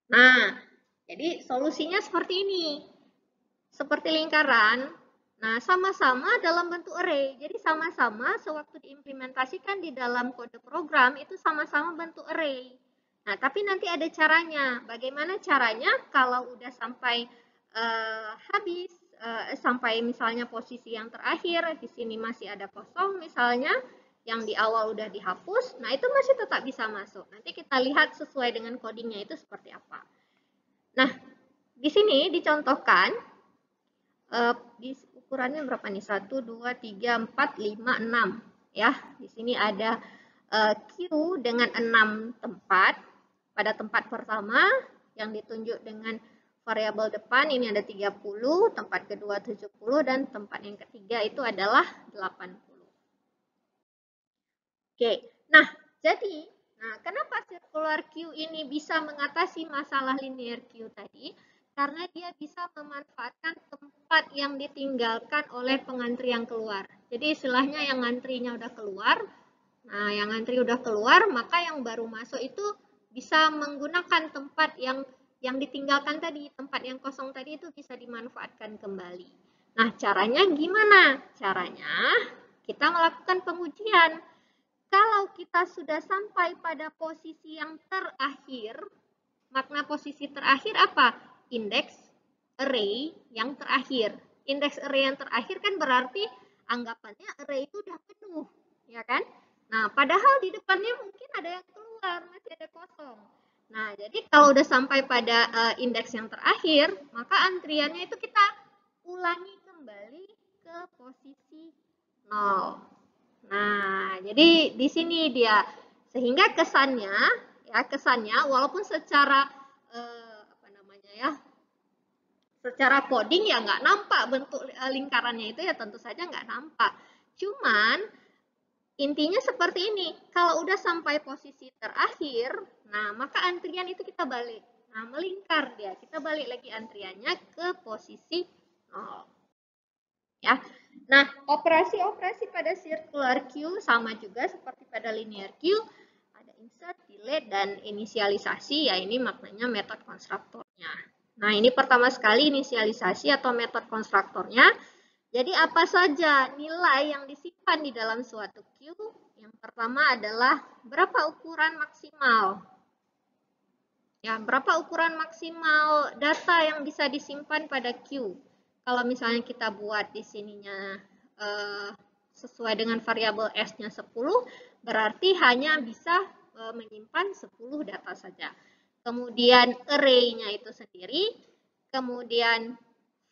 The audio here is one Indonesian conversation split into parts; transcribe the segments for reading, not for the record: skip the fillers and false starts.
Nah, jadi solusinya seperti ini. Seperti lingkaran, nah sama-sama dalam bentuk array. Jadi sama-sama sewaktu diimplementasikan di dalam kode program itu sama-sama bentuk array. Nah, tapi nanti ada caranya. Bagaimana caranya kalau udah sampai habis, sampai misalnya posisi yang terakhir, di sini masih ada kosong misalnya, yang di awal udah dihapus, nah itu masih tetap bisa masuk. Nanti kita lihat sesuai dengan codingnya itu seperti apa. Nah, di sini dicontohkan di ukurannya berapa nih? 1, 2, 3, 4, 5, 6. Ya, di sini ada queue dengan 6 tempat. Pada tempat pertama yang ditunjuk dengan variabel depan ini ada 30, tempat kedua 70, dan tempat yang ketiga itu adalah 80. Oke, nah jadi, kenapa circular queue ini bisa mengatasi masalah linear queue tadi? Karena dia bisa memanfaatkan tempat yang ditinggalkan oleh pengantri yang keluar. Jadi istilahnya yang ngantrinya udah keluar, nah yang ngantri udah keluar, maka yang baru masuk itu bisa menggunakan tempat yang ditinggalkan tadi, tempat yang kosong tadi itu bisa dimanfaatkan kembali. Nah, caranya gimana? Caranya kita melakukan pengujian. Kalau kita sudah sampai pada posisi yang terakhir, makna posisi terakhir apa? Indeks array yang terakhir. Indeks array yang terakhir kan berarti anggapannya array itu udah penuh, ya kan? Nah, padahal di depannya mungkin ada yang keluar, masih ada kosong. Nah, jadi kalau udah sampai pada indeks yang terakhir, maka antriannya itu kita ulangi kembali ke posisi 0. Nah, jadi di sini dia sehingga kesannya walaupun secara apa namanya ya, secara coding ya nggak nampak bentuk lingkarannya itu ya tentu saja nggak nampak. Cuman intinya seperti ini, kalau udah sampai posisi terakhir, nah maka antrian itu kita balik. Nah, melingkar dia, kita balik lagi antriannya ke posisi 0. Ya. Nah, operasi-operasi pada circular queue sama juga seperti pada linear queue, ada insert, delete, dan inisialisasi, ya ini maknanya metode konstruktornya. Nah, ini pertama sekali inisialisasi atau metode konstruktornya. Jadi apa saja nilai yang disimpan di dalam suatu queue? Yang pertama adalah berapa ukuran maksimal. Ya, berapa ukuran maksimal data yang bisa disimpan pada queue? Kalau misalnya kita buat di sininya sesuai dengan variabel S-nya 10, berarti hanya bisa menyimpan 10 data saja. Kemudian array-nya itu sendiri, kemudian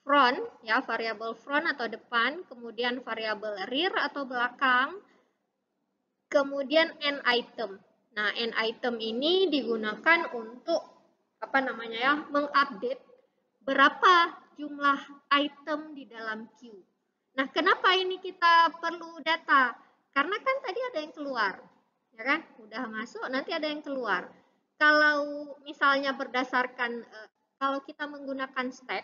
front, ya variabel front atau depan, kemudian variabel rear atau belakang, kemudian end item. Nah, end item ini digunakan untuk apa namanya ya, mengupdate berapa jumlah item di dalam queue. Nah, kenapa ini kita perlu data? Karena kan tadi ada yang keluar, ya kan? Udah masuk, nanti ada yang keluar. Kalau misalnya berdasarkan kalau kita menggunakan stack,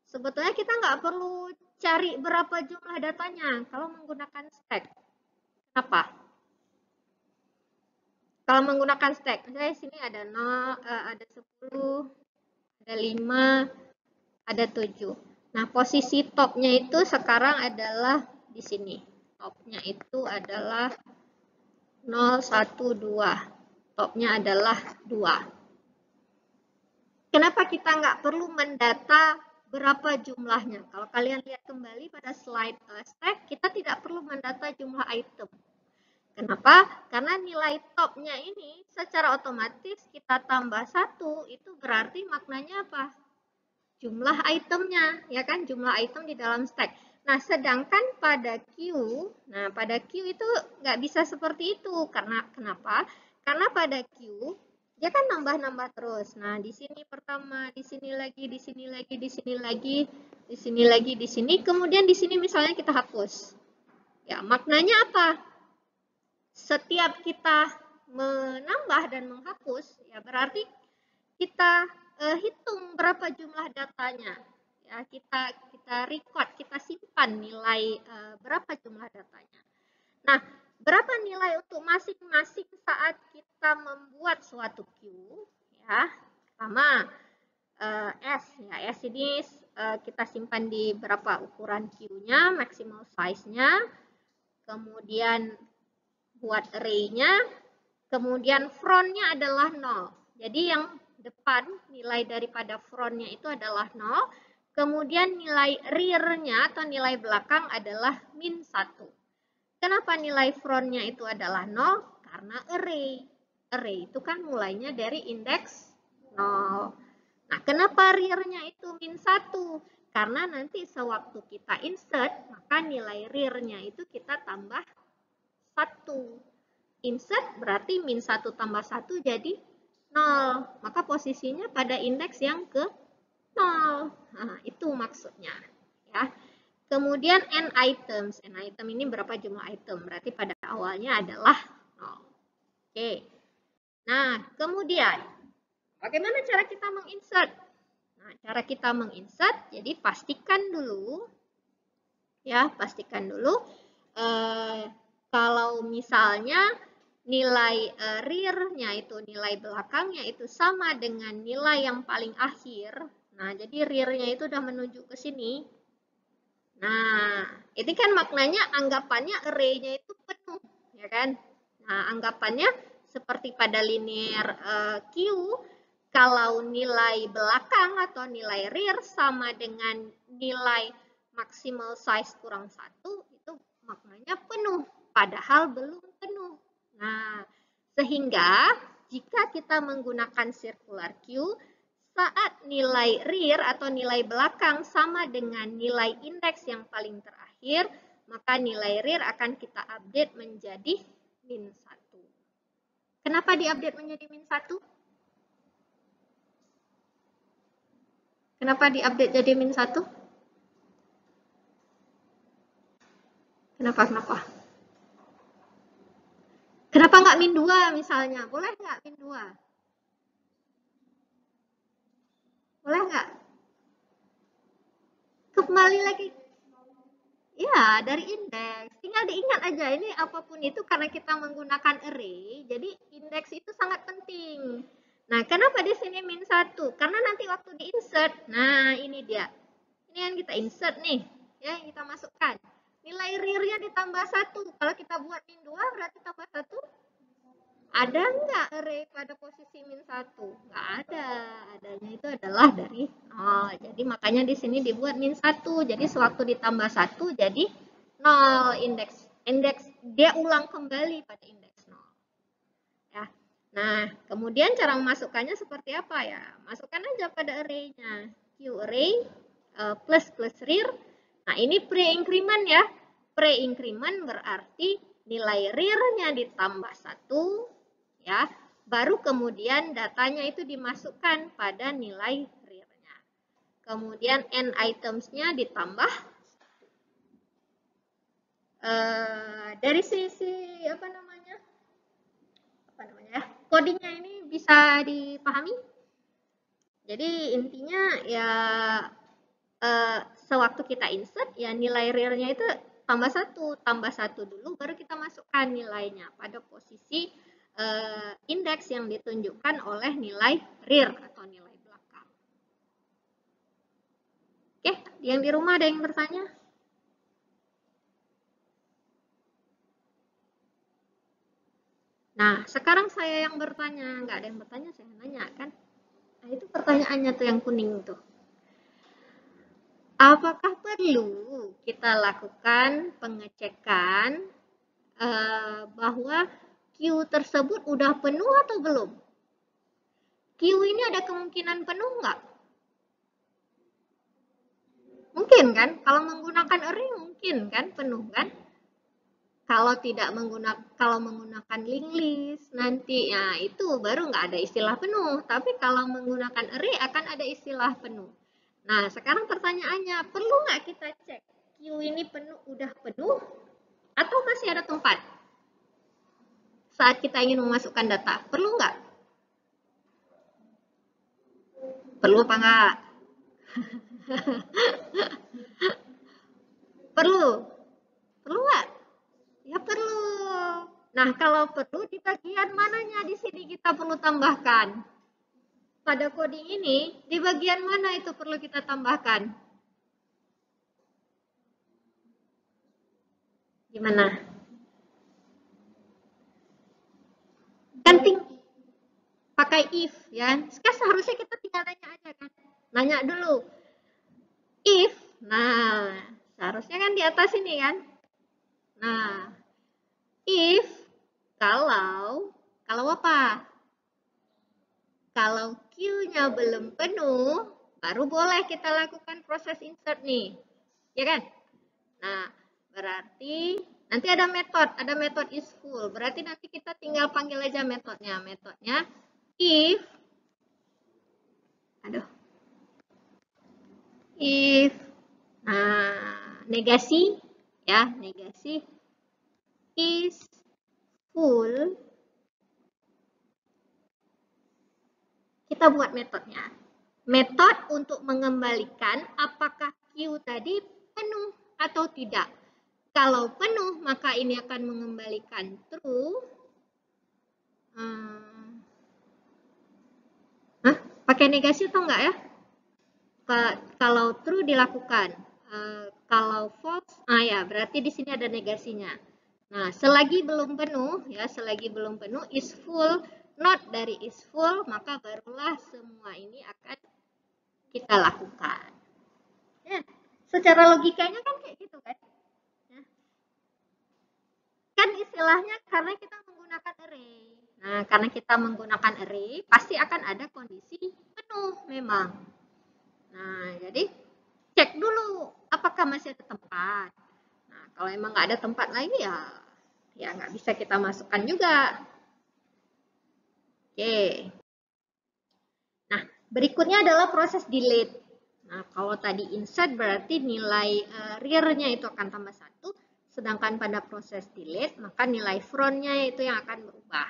sebetulnya kita nggak perlu cari berapa jumlah datanya kalau menggunakan stack. Apa? Kalau menggunakan stack, misalnya sini ada 0, ada 10, ada 5, ada 7. Nah, posisi topnya itu sekarang adalah di sini. Topnya itu adalah 0, 1, 2. Topnya adalah 2. Kenapa kita nggak perlu mendata berapa jumlahnya? Kalau kalian lihat kembali pada slide stack, kita tidak perlu mendata jumlah item. Kenapa? Karena nilai topnya ini secara otomatis kita tambah 1, itu berarti maknanya apa? Jumlah itemnya, ya kan? Jumlah item di dalam stack. Nah, sedangkan pada queue itu nggak bisa seperti itu. Karena kenapa? Karena pada queue dia kan nambah-nambah terus. Nah, di sini pertama, di sini lagi, di sini lagi, di sini lagi, di sini lagi, di sini. Kemudian di sini misalnya kita hapus. Ya, maknanya apa? Setiap kita menambah dan menghapus, ya berarti kita hitung berapa jumlah datanya. Ya, kita record, kita simpan nilai berapa jumlah datanya. Nah, berapa nilai untuk masing-masing saat kita membuat suatu queue, ya. Sama S. Ya, S ini kita simpan di berapa ukuran Q-nya, maximal size-nya, kemudian buat array-nya, kemudian front-nya adalah 0. Jadi yang depan, nilai daripada front-nya itu adalah 0, kemudian nilai rear-nya atau nilai belakang adalah min 1. Kenapa nilai front-nya itu adalah 0? Karena array. Array itu kan mulainya dari indeks 0. Nah, kenapa rear-nya itu min 1? Karena nanti sewaktu kita insert, maka nilai rear-nya itu kita tambah 1. Insert berarti min 1 tambah 1 jadi 0. Maka posisinya pada indeks yang ke 0. Nah, itu maksudnya. Ya. Kemudian n items. N item ini berapa jumlah item? Berarti pada awalnya adalah 0. Oke. Nah, kemudian bagaimana cara kita menginsert? Nah, cara kita menginsert, jadi pastikan dulu, kalau misalnya nilai rear-nya itu, nilai belakangnya itu sama dengan nilai yang paling akhir. Nah, jadi rear-nya itu udah menuju ke sini. Nah, ini kan maknanya anggapannya array-nya itu penuh, ya kan? Nah, anggapannya seperti pada linear Q, kalau nilai belakang atau nilai rear sama dengan nilai maximal size kurang 1, itu maknanya penuh, padahal belum penuh. Nah, sehingga jika kita menggunakan circular Q, saat nilai rear atau nilai belakang sama dengan nilai indeks yang paling terakhir, maka nilai rear akan kita update menjadi min 1. Kenapa diupdate menjadi min 1? Kenapa diupdate jadi min 1? Kenapa? Kenapa nggak min 2 misalnya? Boleh nggak min 2? Boleh nggak? Kembali lagi. Ya, dari indeks. Tinggal diingat aja, ini apapun itu karena kita menggunakan array, jadi indeks itu sangat penting. Nah, kenapa di sini min 1? Karena nanti waktu di-insert, nah ini dia. Ini yang kita insert nih, ya yang kita masukkan. Nilai rear-nya ditambah 1. Kalau kita buat min 2, berarti tambah 1. Ada nggak array pada posisi min 1? Nggak ada. Adanya itu adalah dari 0. Jadi makanya di sini dibuat min 1. Jadi sewaktu ditambah 1 jadi 0 indeks. Indeks dia ulang kembali pada indeks 0. Ya. Nah, kemudian cara memasukkannya seperti apa ya? Masukkan aja pada array-nya. Q array plus rear. Nah, ini pre-increment ya. Pre-increment berarti nilai rear-nya ditambah 1. Ya, baru kemudian datanya itu dimasukkan pada nilai rear-nya. Kemudian n items-nya ditambah. Dari sisi apa namanya ya, codingnya ini bisa dipahami. Jadi intinya ya sewaktu kita insert ya nilai rear-nya itu tambah 1 dulu, baru kita masukkan nilainya pada posisi indeks yang ditunjukkan oleh nilai rear atau nilai belakang. Oke, yang di rumah ada yang bertanya? Nah, sekarang saya yang bertanya, nggak ada yang bertanya, saya nanya kan? Nah, itu pertanyaannya tuh yang kuning tuh. Apakah perlu kita lakukan pengecekan bahwa Q tersebut udah penuh atau belum? Q ini ada kemungkinan penuh nggak? Mungkin kan? Kalau menggunakan array mungkin kan penuh kan? Kalau menggunakan linked list nanti ya itu baru nggak ada istilah penuh. Tapi kalau menggunakan array akan ada istilah penuh. Nah, sekarang pertanyaannya, perlu nggak kita cek Q ini udah penuh atau masih ada tempat saat kita ingin memasukkan data? Perlu nggak? Perlu apa nggak? Perlu? Perlu nggak? Ya perlu. Nah, kalau perlu di bagian mananya di sini kita perlu tambahkan? pada coding ini, di bagian mana itu perlu kita tambahkan? Gimana? Kan pakai if, ya. Sekarang seharusnya kita tinggal nanya aja kan. Nanya dulu. If, nah, seharusnya kan di atas ini kan. Nah, if, kalau apa? Kalau Q-nya belum penuh, baru boleh kita lakukan proses insert nih. Ya kan? Nah, berarti nanti ada metode is full. Berarti nanti kita tinggal panggil aja metodenya. Metodenya if, if, nah, negasi, ya, negasi is full. Kita buat metodenya. Metode untuk mengembalikan apakah Q tadi penuh atau tidak. Kalau penuh, maka ini akan mengembalikan true. Pakai negasi atau enggak ya? Kalau true dilakukan. Kalau false, ya berarti di sini ada negasinya. Nah, selagi belum penuh, ya selagi belum penuh, is full, not dari is full, maka barulah semua ini akan kita lakukan. Ya, secara logikanya kan kayak gitu kan? Ya. Kan istilahnya karena kita menggunakan array. Nah, karena kita menggunakan array, pasti akan ada kondisi penuh memang. Nah, jadi cek dulu apakah masih ada tempat. Nah, kalau emang nggak ada tempat lagi ya nggak bisa kita masukkan juga. Oke. Nah, berikutnya adalah proses delete. Nah, kalau tadi insert berarti nilai rear-nya itu akan tambah 1, sedangkan pada proses delete maka nilai front-nya itu yang akan berubah.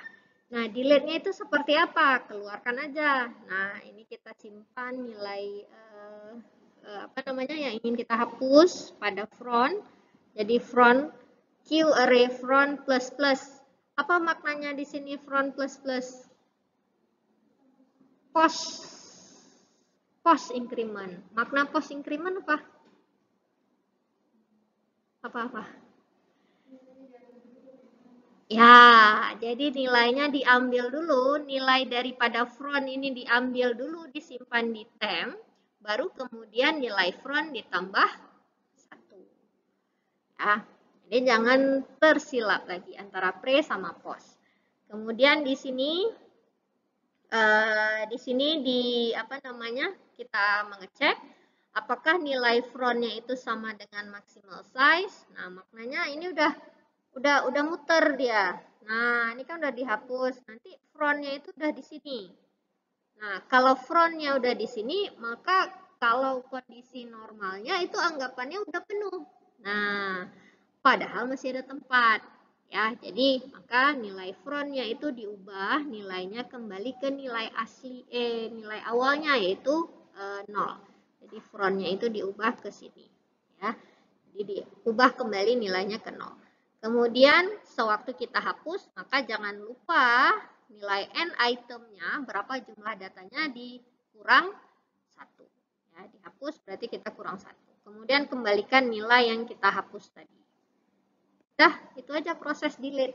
Nah, delete-nya itu seperti apa? Keluarkan aja. Nah, ini kita simpan nilai yang ingin kita hapus pada front. Jadi front Q array front plus plus. Apa maknanya di sini front plus plus? Post increment. Makna post increment apa? Apa? Ya, jadi nilainya diambil dulu, nilai daripada front ini diambil dulu, disimpan di temp, baru kemudian nilai front ditambah 1. Ya, jadi jangan tersilap lagi antara pre sama post. Kemudian di sini kita mengecek apakah nilai frontnya itu sama dengan maximal size. Nah, maknanya ini udah muter dia. Nah, ini kan udah dihapus. Nanti frontnya itu udah di sini. Nah, kalau frontnya udah di sini, maka kalau kondisi normalnya itu anggapannya udah penuh. Nah, padahal masih ada tempat. Ya, jadi maka nilai frontnya itu diubah, nilainya kembali ke nilai asli, nilai awalnya yaitu 0. Jadi frontnya itu diubah ke sini. Ya, jadi diubah kembali nilainya ke 0. Kemudian sewaktu kita hapus, maka jangan lupa nilai n itemnya, berapa jumlah datanya dikurang 1. Ya, dihapus berarti kita kurang 1. Kemudian kembalikan nilai yang kita hapus tadi. Dah, itu aja proses delete.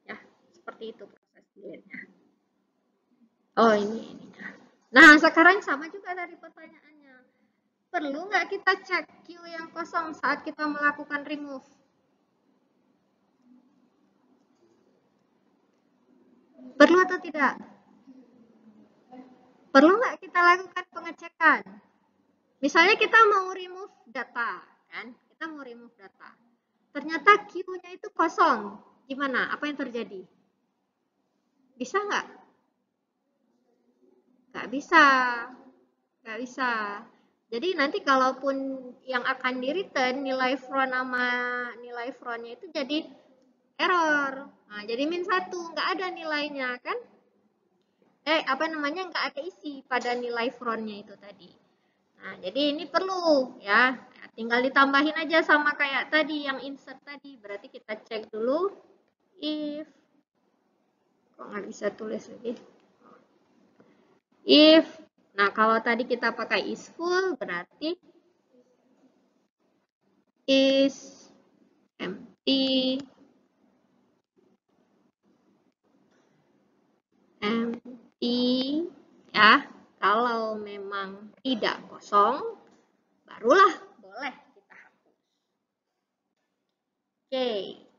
Ya, seperti itu proses delete-nya. Oh, ini. Nah, sekarang sama juga dari pertanyaannya. Perlu nggak kita cek Q yang kosong saat kita melakukan remove? Perlu atau tidak? Perlu nggak kita lakukan pengecekan? Misalnya kita mau remove data, kan? Kita mau remove data. Ternyata Q-nya itu kosong. Gimana? Apa yang terjadi? Bisa nggak? Nggak bisa. Nggak bisa. Jadi nanti kalaupun yang akan di-return nilai front sama nilai frontnya itu jadi error. Nah, jadi -1, nggak ada nilainya kan? Nggak ada isi pada nilai frontnya itu tadi. Nah, jadi ini perlu ya. Tinggal ditambahin aja sama kayak tadi yang insert tadi. Berarti kita cek dulu if kok nggak bisa tulis lagi. if. Nah, kalau tadi kita pakai is full, berarti is empty, empty, ya. Kalau memang tidak kosong, barulah boleh kita hapus. Oke.